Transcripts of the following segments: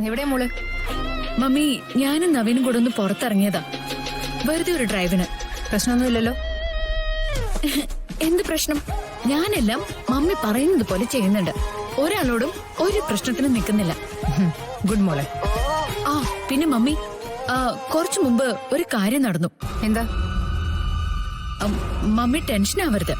എവിടെയാ മോള്? മമ്മി, ഞാനും നവീനും കൂടെ ഒന്ന് പുറത്തിറങ്ങിയതാ, വെറുതെ ഒരു ഡ്രൈവിന്. പ്രശ്നമൊന്നുമില്ലല്ലോ? എന്ത് പ്രശ്നം? ഞാനെല്ലാം മമ്മി പറയുന്നത് പോലെ ചെയ്യുന്നുണ്ട്. ഒരാളോടും ഒരു പ്രശ്നത്തിനും നിൽക്കുന്നില്ല. ഗുഡ് മോളെ. ആ പിന്നെ മമ്മി, കുറച്ചു മുമ്പ് ഒരു കാര്യം നടന്നു. എന്താ? മമ്മി ടെൻഷൻ ആവരുത്.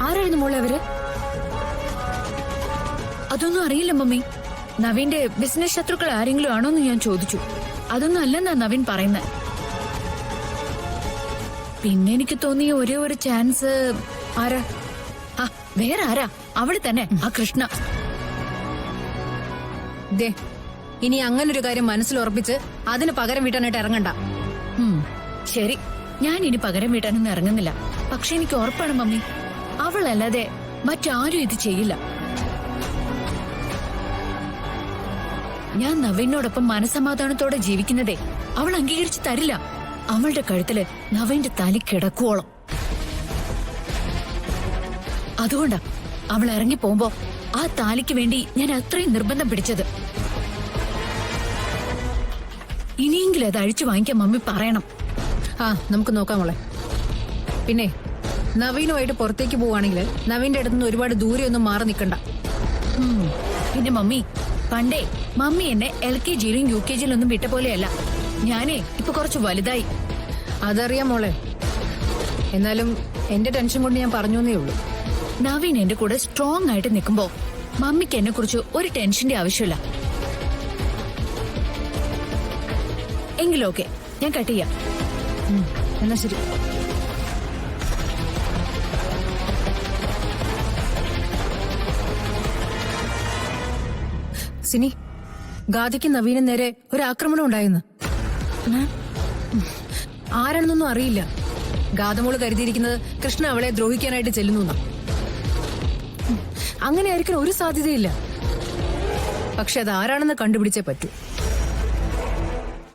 ആരായിരുന്നു മോളെ അവര്? അതൊന്നും അറിയില്ല മമ്മി. നവീന്റെ ബിസിനസ് ശത്രുക്കൾ ആരെങ്കിലും ആണോന്ന് ഞാൻ ചോദിച്ചു. അതൊന്നും അല്ലെന്നാ നവീൻ പറയുന്നത്. പിന്നെ എനിക്ക് തോന്നിയ ഒരേ ഒരു ചാൻസ് ആരാ? ആ വേറെ ആരാ, അവിടെ തന്നെ ആ കൃഷ്ണ. ദേ, ഇനി അങ്ങനൊരു കാര്യം മനസ്സിൽ ഉറപ്പിച്ച് അതിന് പകരം വീട്ടാനായിട്ട് ഇറങ്ങണ്ട. ശരി, ഞാൻ ഇനി പകരം വീട്ടാനൊന്നും ഇറങ്ങുന്നില്ല. പക്ഷെ എനിക്ക് ഉറപ്പാണ് മമ്മി, അവളല്ലാതെ മറ്റാരും ഇത് ചെയ്യില്ല. ഞാൻ നവീനോടൊപ്പം മനസമാധാനത്തോടെ ജീവിക്കുന്നതേ അവൾ അംഗീകരിച്ചു തരില്ല. അവളുടെ കഴുത്തില് നവീന്റെ തലി കിടക്കുവോളം. അതുകൊണ്ടാ അവൾ ഇറങ്ങി പോകുമ്പോ ആ താലിക്ക് വേണ്ടി ഞാൻ അത്രയും നിർബന്ധം പിടിച്ചത്. ഇനിയെങ്കിലും അത് അഴിച്ചു വാങ്ങിക്കാൻ മമ്മി പറയണം. ആ, നമുക്ക് നോക്കാം മോളെ. പിന്നെ നവീനുമായിട്ട് പുറത്തേക്ക് പോവാണെങ്കിൽ നവീന്റെ അടുത്തുനിന്ന് ഒരുപാട് ദൂരെയൊന്നും മാറി നിൽക്കണ്ട. പിന്നെ മമ്മി, പണ്ടേ മമ്മി എന്നെ LKGയിലും UKGയിലും ഒന്നും വിട്ട പോലെയല്ല. ഞാനേ ഇപ്പൊ കുറച്ച് വലുതായി. അതറിയാം മോളെ. എന്നാലും എന്റെ ടെൻഷൻ കൊണ്ട് ഞാൻ പറഞ്ഞേ ഉള്ളൂ. നവീൻ എന്റെ കൂടെ സ്ട്രോങ് ആയിട്ട് നിൽക്കുമ്പോ മമ്മിക്ക് എന്നെ കുറിച്ച് ഒരു ടെൻഷന്റെ ആവശ്യമില്ല. എങ്കിലും ഓക്കെ, ഞാൻ കട്ട് ചെയ്യാം. എന്നാ ശരി. സിനി, ഗാദിക്ക് നവീന് നേരെ ഒരു ആക്രമണം ഉണ്ടായിരുന്നു. ആരാണെന്നൊന്നും അറിയില്ല. ഗാദമോള് കരുതിയിരിക്കുന്നത് കൃഷ്ണ അവളെ ദ്രോഹിക്കാനായിട്ട് ചെല്ലുന്നു. അങ്ങനെ ആയിരിക്കാൻ ഒരു സാധ്യതയില്ല. പക്ഷെ അത് ആരാണെന്ന് കണ്ടുപിടിച്ചേ പറ്റൂ.